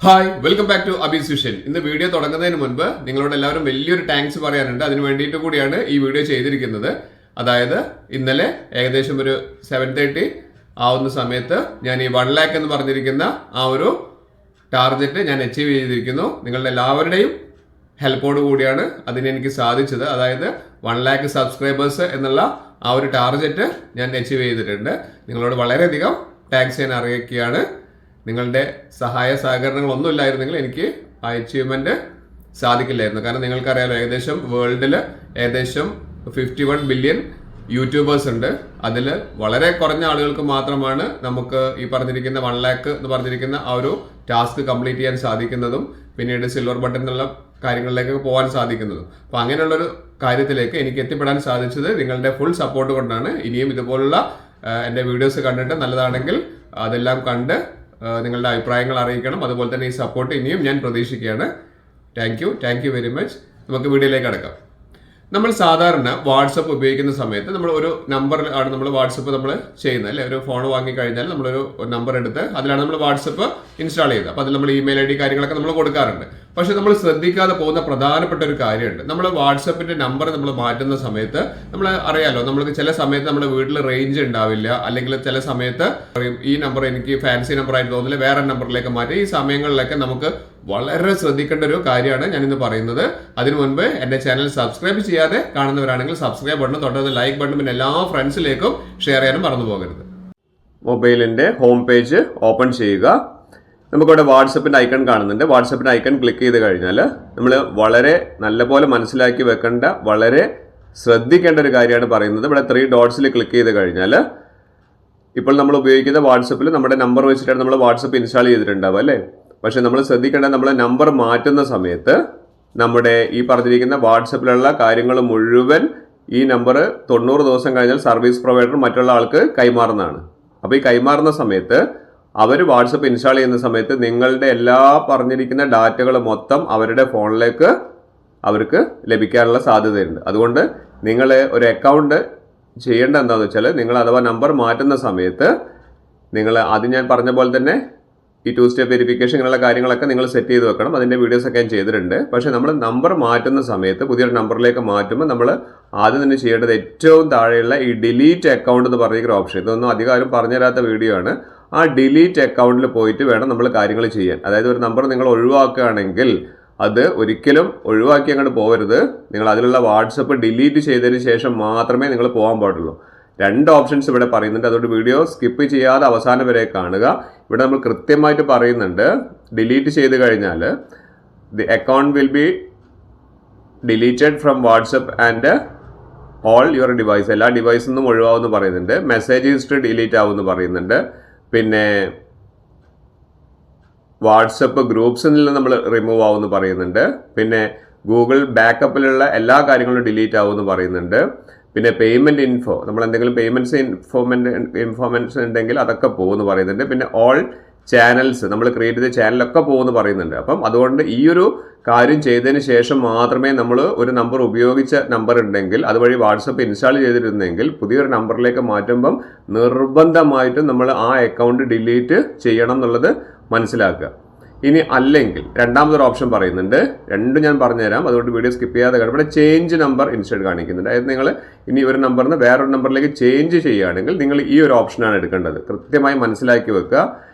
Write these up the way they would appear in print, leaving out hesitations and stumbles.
Hi welcome back to Abees vision. ഇന്ന് video തുടങ്ങുന്നതിന് മുൻപ് നിങ്ങളോട് എല്ലാവരും വലിയൊരു താങ്ക്സ് പറയാനുണ്ട്. അതിന് വേണ്ടിയിട്ട് കൂടിയാണ് ഈ വീഡിയോ ചെയ്തിരിക്കുന്നത്. അതായത് ഇന്നലെ ഏകദേശം ഒരു 7:30 ആവുന്ന സമയത്ത് ഞാൻ ഈ 1 lakh എന്ന് പറഞ്ഞിരിക്കുന്ന ആ ഒരു ടാർഗറ്റ് ഞാൻ അച്ചീവ് ചെയ്തിരിക്കുന്നു. നിങ്ങളുടെ എല്ലാവരുടെയും ഹെൽപ്പോട് കൂടിയാണ് അതിന് എനിക്ക് സാധിച്ചത്. അതായത് 1 lakh സബ്സ്ക്രൈബേഴ്സ് എന്നുള്ള ആ ഒരു ടാർഗറ്റ് ഞാൻ അച്ചീവ് ചെയ്തിട്ടുണ്ട്. നിങ്ങളോട് വളരെയധികം താങ്ക്സ് ഞാൻ അറിയിക്കുകയാണ്. നിങ്ങളുടെ സഹായ സഹകരണങ്ങളൊന്നും ഇല്ലായിരുന്നെങ്കിൽ എനിക്ക് ആ അച്ചീവ്മെന്റ് സാധിക്കില്ലായിരുന്നു. കാരണം നിങ്ങൾക്കറിയാലോ, ഏകദേശം വേൾഡിൽ ഏകദേശം 51 ബില്യൺ യൂട്യൂബേഴ്സ് ഉണ്ട്. അതിൽ വളരെ കുറഞ്ഞ ആളുകൾക്ക് മാത്രമാണ് നമുക്ക് ഈ പറഞ്ഞിരിക്കുന്ന 1 lakh എന്ന് പറഞ്ഞിരിക്കുന്ന ആ ഒരു ടാസ്ക് കംപ്ലീറ്റ് ചെയ്യാൻ സാധിക്കുന്നതും പിന്നീട് സിൽവർ ബട്ടൺ എന്നുള്ള കാര്യങ്ങളിലേക്ക് പോകാൻ സാധിക്കുന്നതും. അപ്പോൾ അങ്ങനെയുള്ളൊരു കാര്യത്തിലേക്ക് എനിക്ക് എത്തിപ്പെടാൻ സാധിച്ചത് നിങ്ങളുടെ ഫുൾ സപ്പോർട്ട് കൊണ്ടാണ്. ഇനിയും ഇതുപോലുള്ള എൻ്റെ വീഡിയോസ് കണ്ടിട്ട് നല്ലതാണെങ്കിൽ അതെല്ലാം കണ്ട് നിങ്ങളുടെ അഭിപ്രായങ്ങൾ അറിയിക്കണം. അതുപോലെ തന്നെ ഈ സപ്പോർട്ട് ഇനിയും ഞാൻ പ്രതീക്ഷിക്കുകയാണ്. Thank you very much. നമുക്ക് വീഡിയോയിലേക്ക് കടക്കാം. നമ്മൾ സാധാരണ വാട്സപ്പ് ഉപയോഗിക്കുന്ന സമയത്ത് നമ്മൾ ഒരു നമ്പർ ആണ് നമ്മൾ വാട്സപ്പ് നമ്മൾ ചെയ്യുന്നത് അല്ലേ. ഒരു ഫോൺ വാങ്ങിക്കഴിഞ്ഞാൽ നമ്മളൊരു നമ്പർ എടുത്ത് അതിലാണ് നമ്മൾ വാട്സപ്പ് ഇൻസ്റ്റാൾ ചെയ്യുന്നത്. അപ്പോൾ അതിൽ നമ്മൾ ഇമെയിൽ ID കാര്യങ്ങളൊക്കെ നമ്മൾ കൊടുക്കാറുണ്ട്. പക്ഷെ നമ്മൾ ശ്രദ്ധിക്കാതെ പോകുന്ന പ്രധാനപ്പെട്ട ഒരു കാര്യമുണ്ട്. നമ്മൾ വാട്സപ്പിന്റെ നമ്പർ നമ്മൾ മാറ്റുന്ന സമയത്ത് നമ്മൾ അറിയാലോ, നമ്മൾക്ക് ചില സമയത്ത് നമ്മുടെ വീട്ടിൽ റേഞ്ച് ഉണ്ടാവില്ല, അല്ലെങ്കിൽ ചില സമയത്ത് ഈ നമ്പർ എനിക്ക് ഫാൻസി നമ്പർ ആയിട്ട് തോന്നില്ല, വേറെ നമ്പറിലേക്ക് മാറ്റി. ഈ സമയങ്ങളിലൊക്കെ നമുക്ക് വളരെ ശ്രദ്ധിക്കേണ്ട ഒരു കാര്യമാണ് ഞാനിന്ന് പറയുന്നത്. അതിനു മുൻപ് എൻ്റെ ചാനൽ സബ്സ്ക്രൈബ് ചെയ്യാതെ കാണുന്നവരാണെങ്കിൽ സബ്സ്ക്രൈബ് ബട്ടൺ തൊട്ടത് ലൈക്ക് ബട്ടൺ പിന്നെ എല്ലാ ഫ്രണ്ട്സിലേക്കും ഷെയർ ചെയ്യാനും മറന്നു പോകരുത്. മൊബൈലിന്റെ ഹോം പേജ് ഓപ്പൺ ചെയ്യുക. നമുക്കിവിടെ വാട്സപ്പിന്റെ ഐക്കൺ കാണുന്നുണ്ട്. വാട്സപ്പിന്റെ ഐക്കൺ ക്ലിക്ക് ചെയ്ത് കഴിഞ്ഞാൽ നമ്മൾ വളരെ നല്ലപോലെ മനസ്സിലാക്കി വെക്കേണ്ട, വളരെ ശ്രദ്ധിക്കേണ്ട ഒരു കാര്യമാണ് പറയുന്നത്. ഇവിടെ 3 ഡോട്ട്സിൽ ക്ലിക്ക് ചെയ്ത് കഴിഞ്ഞാൽ ഇപ്പോൾ നമ്മൾ ഉപയോഗിക്കുന്ന വാട്സപ്പിൽ നമ്മുടെ നമ്പർ വെച്ചിട്ടാണ് നമ്മൾ വാട്സപ്പ് ഇൻസ്റ്റാൾ ചെയ്തിട്ടുണ്ടാവുക അല്ലേ. പക്ഷെ നമ്മൾ ശ്രദ്ധിക്കേണ്ടത്, നമ്മൾ നമ്പർ മാറ്റുന്ന സമയത്ത് നമ്മുടെ ഈ പറഞ്ഞിരിക്കുന്ന വാട്സപ്പിലുള്ള കാര്യങ്ങൾ മുഴുവൻ ഈ നമ്പർ 90 ദിവസം കഴിഞ്ഞാൽ സർവീസ് പ്രൊവൈഡർ മറ്റുള്ള ആൾക്ക് കൈമാറുന്നതാണ്. അപ്പോൾ ഈ കൈമാറുന്ന സമയത്ത് അവർ വാട്സപ്പ് ഇൻസ്റ്റാൾ ചെയ്യുന്ന സമയത്ത് നിങ്ങളുടെ എല്ലാ പറഞ്ഞിരിക്കുന്ന ഡാറ്റകൾ മൊത്തം അവരുടെ ഫോണിലേക്ക് അവർക്ക് ലഭിക്കാനുള്ള സാധ്യതയുണ്ട്. അതുകൊണ്ട് നിങ്ങൾ ഒരു അക്കൗണ്ട് ചെയ്യേണ്ട എന്താണെന്ന് വെച്ചാൽ, നിങ്ങൾ അഥവാ നമ്പർ മാറ്റുന്ന സമയത്ത് നിങ്ങൾ ആദ്യം ഞാൻ പറഞ്ഞ പോലെ തന്നെ ഈ 2 സ്റ്റെപ്പ് വെരിഫിക്കേഷൻ ഇങ്ങനെയുള്ള കാര്യങ്ങളൊക്കെ നിങ്ങൾ സെറ്റ് ചെയ്ത് വെക്കണം. അതിൻ്റെ വീഡിയോസൊക്കെ ഞാൻ ചെയ്തിട്ടുണ്ട്. പക്ഷേ നമ്മൾ നമ്പർ മാറ്റുന്ന സമയത്ത് പുതിയൊരു നമ്പറിലേക്ക് മാറ്റുമ്പോൾ നമ്മൾ ആദ്യം തന്നെ ചെയ്യേണ്ടത് ഏറ്റവും താഴെയുള്ള ഈ ഡിലീറ്റ് അക്കൗണ്ട് എന്ന് പറയുന്ന ഓപ്ഷൻ, ഇതൊന്നും അധികം പറഞ്ഞു തരാത്ത വീഡിയോ ആണ്. ആ ഡിലീറ്റ് അക്കൗണ്ടിൽ പോയിട്ട് വേണം നമ്മൾ കാര്യങ്ങൾ ചെയ്യാൻ. അതായത് ഒരു നമ്പർ നിങ്ങൾ ഒഴിവാക്കുകയാണെങ്കിൽ അത് ഒരിക്കലും ഒഴിവാക്കി അങ്ങോട്ട് പോകരുത്. നിങ്ങൾ അതിലുള്ള വാട്സപ്പ് ഡിലീറ്റ് ചെയ്തതിന് ശേഷം മാത്രമേ നിങ്ങൾ പോകാൻ പാടുള്ളൂ. 2 ഓപ്ഷൻസ് ഇവിടെ പറയുന്നുണ്ട്. അതുകൊണ്ട് വീഡിയോ സ്കിപ്പ് ചെയ്യാതെ അവസാനം വരെ കാണുക. ഇവിടെ നമ്മൾ കൃത്യമായിട്ട് പറയുന്നുണ്ട്, ഡിലീറ്റ് ചെയ്ത് കഴിഞ്ഞാൽ the account will be deleted from WhatsApp and all your device. എല്ലാ ഡിവൈസിൽ നിന്നും ഒഴിവാകുമെന്ന് പറയുന്നുണ്ട്. മെസ്സേജ് ഹിസ്റ്ററി ഡിലീറ്റ് ആവുമെന്ന് പറയുന്നുണ്ട്. പിന്നെ വാട്സപ്പ് ഗ്രൂപ്പ്സിൽ നിന്ന് നമ്മൾ റിമൂവ് ആവുമെന്ന് പറയുന്നുണ്ട്. പിന്നെ ഗൂഗിൾ ബാക്കപ്പിലുള്ള എല്ലാ കാര്യങ്ങളും ഡിലീറ്റ് ആവുമെന്ന് പറയുന്നുണ്ട്. പിന്നെ പേയ്മെന്റ് ഇൻഫോ, നമ്മൾ എന്തെങ്കിലും പേയ്മെന്റ്സ് ഇൻഫോർമേഷൻ ഉണ്ടെങ്കിൽ അതൊക്കെ പോകുമെന്ന് പറയുന്നുണ്ട്. പിന്നെ ഓൾ ചാനൽസ്, നമ്മൾ ക്രിയേറ്റ് ചെയ്ത ചാനലൊക്കെ പോകുമെന്ന് പറയുന്നുണ്ട്. അപ്പം അതുകൊണ്ട് ഈ ഒരു കാര്യം ചെയ്തതിന് ശേഷം മാത്രമേ നമ്മൾ ഒരു നമ്പർ ഉപയോഗിച്ച നമ്പർ ഉണ്ടെങ്കിൽ അതുവഴി വാട്സപ്പ് ഇൻസ്റ്റാൾ ചെയ്തിരുന്നെങ്കിൽ പുതിയൊരു നമ്പറിലേക്ക് മാറ്റുമ്പം നിർബന്ധമായിട്ടും നമ്മൾ ആ അക്കൗണ്ട് ഡിലീറ്റ് ചെയ്യണം എന്നുള്ളത് മനസ്സിലാക്കുക. ഇനി അല്ലെങ്കിൽ രണ്ടാമതൊരു ഓപ്ഷൻ പറയുന്നുണ്ട്. രണ്ടും ഞാൻ പറഞ്ഞുതരാം, അതുകൊണ്ട് വീഡിയോ സ്കിപ്പ് ചെയ്യാതെ കാണും. ഇവിടെ ചേഞ്ച് നമ്പർ ഇൻസ്റ്റഡ് കാണിക്കുന്നുണ്ട്. അതായത് നിങ്ങൾ ഇനി ഒരു നമ്പറിൽ നിന്ന് വേറൊരു നമ്പറിലേക്ക് ചേഞ്ച് ചെയ്യുകയാണെങ്കിൽ നിങ്ങൾ ഈ ഒരു ഓപ്ഷനാണ് എടുക്കേണ്ടത്. കൃത്യമായി മനസ്സിലാക്കി വെക്കുക.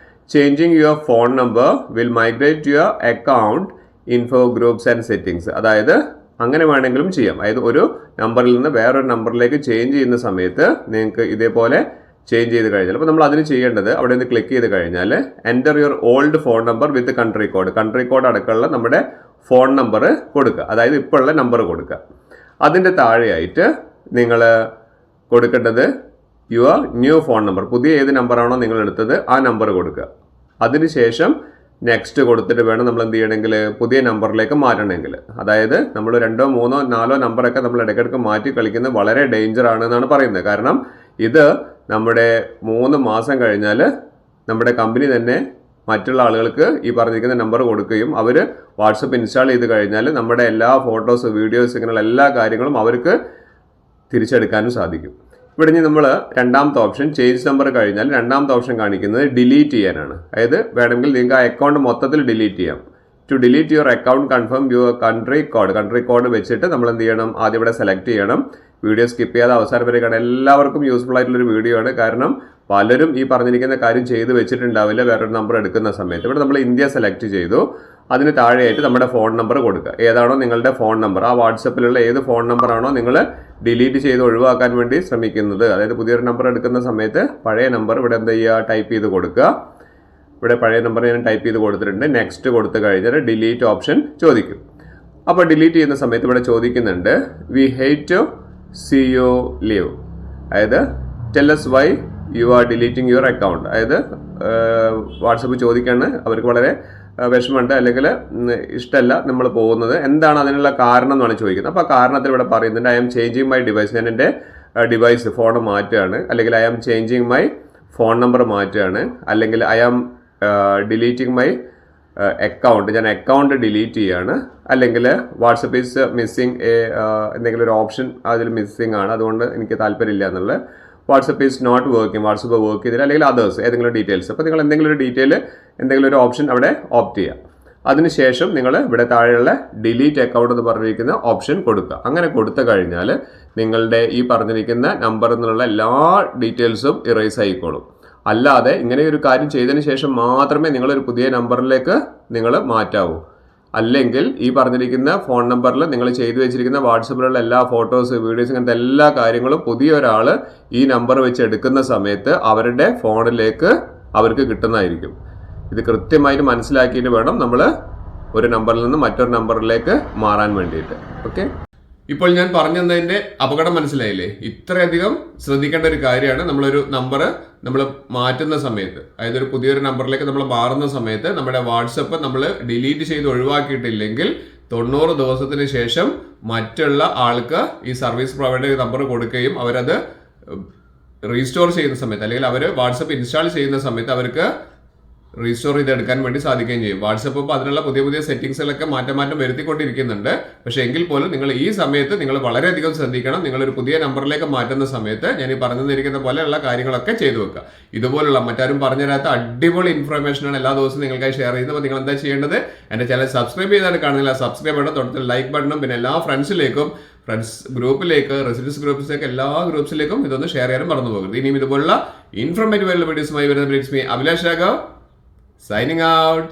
Changing your phone number will migrate your account info groups and settings. അതായത് അങ്ങനെ വേണമെങ്കിലും ചെയ്യാം. അതായത് ഒരു നമ്പറിൽ നിന്ന് വേറൊരു നമ്പറിലേക്ക് ചേഞ്ച് ചെയ്യുന്ന സമയത്ത് നിങ്ങൾക്ക് ഇതേപോലെ ചേഞ്ച് ചെയ്ത് കഴിഞ്ഞാൽ, അപ്പോൾ നമ്മൾ അതിന് ചെയ്യേണ്ടത് അവിടെ നിന്ന് ക്ലിക്ക് ചെയ്ത് കഴിഞ്ഞാൽ enter your old phone number with country code അടക്കമുള്ള നമ്മുടെ ഫോൺ നമ്പർ കൊടുക്കുക. അതായത് ഇപ്പോൾ ഉള്ള നമ്പർ കൊടുക്കുക. അതിൻ്റെ താഴെയായിട്ട് നിങ്ങൾ കൊടുക്കേണ്ടത് യുവർ ന്യൂ ഫോൺ നമ്പർ, പുതിയ ഏത് നമ്പറാണോ നിങ്ങൾ എടുത്തത് ആ നമ്പർ കൊടുക്കുക. അതിനുശേഷം നെക്സ്റ്റ് കൊടുത്തിട്ട് വേണം നമ്മൾ എന്ത് ചെയ്യണമെങ്കിൽ പുതിയ നമ്പറിലേക്ക് മാറ്റണമെങ്കിൽ. അതായത് നമ്മൾ 2, 3, 4 നമ്പറൊക്കെ നമ്മൾ ഇടയ്ക്കിടയ്ക്ക് മാറ്റി കളിക്കുന്നത് വളരെ ഡേഞ്ചർ ആണെന്നാണ് പറയുന്നത്. കാരണം ഇത് നമ്മുടെ 3 മാസം കഴിഞ്ഞാൽ നമ്മുടെ കമ്പനി തന്നെ മറ്റുള്ള ആളുകൾക്ക് ഈ പറഞ്ഞിരിക്കുന്ന നമ്പർ കൊടുക്കുകയും അവർ വാട്സപ്പ് ഇൻസ്റ്റാൾ ചെയ്ത് കഴിഞ്ഞാൽ നമ്മുടെ എല്ലാ ഫോട്ടോസ്, വീഡിയോസ്, ഇങ്ങനെയുള്ള എല്ലാ കാര്യങ്ങളും അവർക്ക് തിരിച്ചെടുക്കാനും സാധിക്കും. ഇവിടെ ഇനി നമ്മൾ രണ്ടാമത്തെ ഓപ്ഷൻ ചേഞ്ച് നമ്പർ കഴിഞ്ഞാൽ രണ്ടാമത്തെ ഓപ്ഷൻ കാണിക്കുന്നത് ഡിലീറ്റ് ചെയ്യാനാണ്. അതായത് വേണമെങ്കിൽ നിങ്ങൾക്ക് ആ അക്കൗണ്ട് മൊത്തത്തിൽ ഡിലീറ്റ് ചെയ്യാം. To delete your account confirm your country code വെച്ചിട്ട് നമ്മൾ എന്ത് ചെയ്യണം, ആദ്യം ഇവിടെ സെലക്ട് ചെയ്യണം. വീഡിയോ സ്കിപ്പ് ചെയ്യാതെ അവസാനം വരെ കാണാൻ എല്ലാവർക്കും യൂസ്ഫുൾ ആയിട്ടുള്ളൊരു വീഡിയോ ആണ്. കാരണം പലരും ഈ പറഞ്ഞിരിക്കുന്ന കാര്യം ചെയ്ത് വെച്ചിട്ടുണ്ടാവില്ല വേറൊരു നമ്പർ എടുക്കുന്ന സമയത്ത്. ഇവിടെ നമ്മൾ ഇന്ത്യ സെലക്ട് ചെയ്തു. അതിന് താഴെയായിട്ട് നമ്മുടെ ഫോൺ നമ്പർ കൊടുക്കുക. ഏതാണോ നിങ്ങളുടെ ഫോൺ നമ്പർ, ആ വാട്സപ്പിലുള്ള ഏത് ഫോൺ നമ്പറാണോ നിങ്ങൾ ഡിലീറ്റ് ചെയ്ത് ഒഴിവാക്കാൻ വേണ്ടി ശ്രമിക്കുന്നത്, അതായത് പുതിയൊരു നമ്പർ എടുക്കുന്ന സമയത്ത് പഴയ നമ്പർ ഇവിടെ എന്ത് ചെയ്യുക, ടൈപ്പ് ചെയ്ത് കൊടുക്കുക. ഇവിടെ പഴയ നമ്പർ ഞാൻ ടൈപ്പ് ചെയ്ത് കൊടുത്തിട്ടുണ്ട്. നെക്സ്റ്റ് കൊടുത്തു കഴിഞ്ഞാൽ ഡിലീറ്റ് ഓപ്ഷൻ ചോദിക്കും. അപ്പോൾ ഡിലീറ്റ് ചെയ്യുന്ന സമയത്ത് ഇവിടെ ചോദിക്കുന്നുണ്ട് we hate to see you leave, അതായത് tell us why you are deleting your account. അതായത് വാട്സപ്പ് ചോദിക്കാണ്, അവർക്ക് വളരെ വിഷമമുണ്ട് അല്ലെങ്കിൽ ഇഷ്ടമല്ല നമ്മൾ പോകുന്നത്, എന്താണ് അതിനുള്ള കാരണം എന്നാണ് ചോദിക്കുന്നത്. അപ്പോൾ ആ കാരണത്തിൽ ഇവിടെ പറയുന്നുണ്ട് I am changing my device, ഞാൻ എൻ്റെ ഡിവൈസ് ഫോൺ മാറ്റുകയാണ്, അല്ലെങ്കിൽ I am changing my phone number മാറ്റുകയാണ്, അല്ലെങ്കിൽ I am deleting my account, ഞാൻ അക്കൗണ്ട് ഡിലീറ്റ് ചെയ്യാണ്, അല്ലെങ്കിൽ വാട്സപ്പ് ഈസ് മിസ്സിങ് എന്തെങ്കിലും ഒരു ഓപ്ഷൻ അതിൽ മിസ്സിങ് ആണ്, അതുകൊണ്ട് എനിക്ക് താല്പര്യമില്ല എന്നുള്ളത്. WhatsApp is not working, WhatsApp work ചെയ്തില്ല, അല്ലെങ്കിൽ അതേഴ്സ് ഏതെങ്കിലും ഡീറ്റെയിൽസ്. അപ്പോൾ നിങ്ങൾ എന്തെങ്കിലും ഒരു ഡീറ്റെയിൽ, എന്തെങ്കിലും ഒരു ഓപ്ഷൻ അവിടെ ഓപ്റ്റ് ചെയ്യുക. അതിനുശേഷം നിങ്ങൾ ഇവിടെ താഴെയുള്ള ഡിലീറ്റ് അക്കൗണ്ട് എന്ന് പറഞ്ഞിരിക്കുന്ന ഓപ്ഷൻ കൊടുക്കുക. അങ്ങനെ കൊടുത്തു കഴിഞ്ഞാൽ നിങ്ങളുടെ ഈ പറഞ്ഞിരിക്കുന്ന നമ്പർ എന്നുള്ള എല്ലാ ഡീറ്റെയിൽസും ഇറേസ് ആയിക്കോളും. അല്ലാതെ ഇങ്ങനെ ഒരു കാര്യം ചെയ്തതിന് ശേഷം മാത്രമേ നിങ്ങളൊരു പുതിയ നമ്പറിലേക്ക് നിങ്ങൾ മാറ്റാവൂ. അല്ലെങ്കിൽ ഈ പറഞ്ഞിരിക്കുന്ന ഫോൺ നമ്പറിൽ നിങ്ങൾ ചെയ്തു വെച്ചിരിക്കുന്ന വാട്സപ്പിലുള്ള എല്ലാ ഫോട്ടോസ്, വീഡിയോസ്, ഇങ്ങനത്തെ എല്ലാ കാര്യങ്ങളും പുതിയ ഒരാൾ ഈ നമ്പർ വെച്ച് എടുക്കുന്ന സമയത്ത് അവരുടെ ഫോണിലേക്ക് അവർക്ക് കിട്ടുന്നതായിരിക്കും. ഇത് കൃത്യമായിട്ട് മനസ്സിലാക്കിയിട്ട് വേണം നമ്മൾ ഒരു നമ്പറിൽ നിന്ന് മറ്റൊരു നമ്പറിലേക്ക് മാറാൻ വേണ്ടിയിട്ട്. ഓക്കെ, ഇപ്പോൾ ഞാൻ പറഞ്ഞു തന്നതിന്റെ അപകടം മനസ്സിലായില്ലേ? ഇത്രയധികം ശ്രദ്ധിക്കേണ്ട ഒരു കാര്യമാണ്. നമ്മളൊരു നമ്പർ നമ്മൾ മാറ്റുന്ന സമയത്ത്, അതായത് ഒരു പുതിയൊരു നമ്പറിലേക്ക് നമ്മൾ മാറുന്ന സമയത്ത് നമ്മുടെ വാട്സപ്പ് നമ്മൾ ഡിലീറ്റ് ചെയ്ത് ഒഴിവാക്കിയിട്ടില്ലെങ്കിൽ 90 ദിവസത്തിന് ശേഷം മറ്റുള്ള ആൾക്ക് ഈ സർവീസ് പ്രൊവൈഡർ നമ്പർ കൊടുക്കുകയും അവരത് റീസ്റ്റോർ ചെയ്യുന്ന സമയത്ത്, അല്ലെങ്കിൽ അവർ വാട്സപ്പ് ഇൻസ്റ്റാൾ ചെയ്യുന്ന സമയത്ത് അവർക്ക് റീസ്റ്റോർ ചെയ്തെടുക്കാൻ വേണ്ടി സാധിക്കുകയും ചെയ്യും. വാട്സപ്പ് ഇപ്പോൾ അതിനുള്ള പുതിയ പുതിയ സെറ്റിംഗ്സിലൊക്കെ മാറ്റം വരുത്തിക്കൊണ്ടിരിക്കുന്നുണ്ട്. പക്ഷേ എങ്കിൽ പോലും നിങ്ങൾ ഈ സമയത്ത് നിങ്ങൾ വളരെയധികം ശ്രദ്ധിക്കണം. നിങ്ങളൊരു പുതിയ നമ്പറിലേക്ക് മാറ്റുന്ന സമയത്ത് ഞാൻ ഈ പറഞ്ഞു തന്നിരിക്കുന്ന പോലെയുള്ള കാര്യങ്ങളൊക്കെ ചെയ്തു വെക്കുക. ഇതുപോലുള്ള മറ്റാരും പറഞ്ഞു തരാത്ത അടിപൊളി ഇൻഫർമേഷനാണ് എല്ലാ ദിവസവും നിങ്ങൾക്കായി ഷെയർ ചെയ്യുന്നത്. അപ്പോൾ നിങ്ങൾ എന്താ ചെയ്യേണ്ടത്? എൻ്റെ ചാനൽ സബ്സ്ക്രൈബ് ചെയ്താൽ കാണുന്നില്ല, സബ്സ്ക്രൈബ് ചെയ്യണം, തൊട്ടത്തിൽ ലൈക്ക് ബട്ടണും, പിന്നെ എല്ലാ ഫ്രണ്ട്സ് ഗ്രൂപ്പിലേക്ക്, റെസിഡൻസ് ഗ്രൂപ്പ്സിലേക്ക്, എല്ലാ ഗ്രൂപ്പ്സിലേക്കും ഇതൊന്ന് ഷെയർ ചെയ്യാനും മറന്നു പോകരുത്. ഇനിയും ഇതുപോലുള്ള ഇൻഫോർമേറ്റീവ് വീഡിയോസുമായി വരുന്ന അഭിലാഷ് രാഘവ് signing out.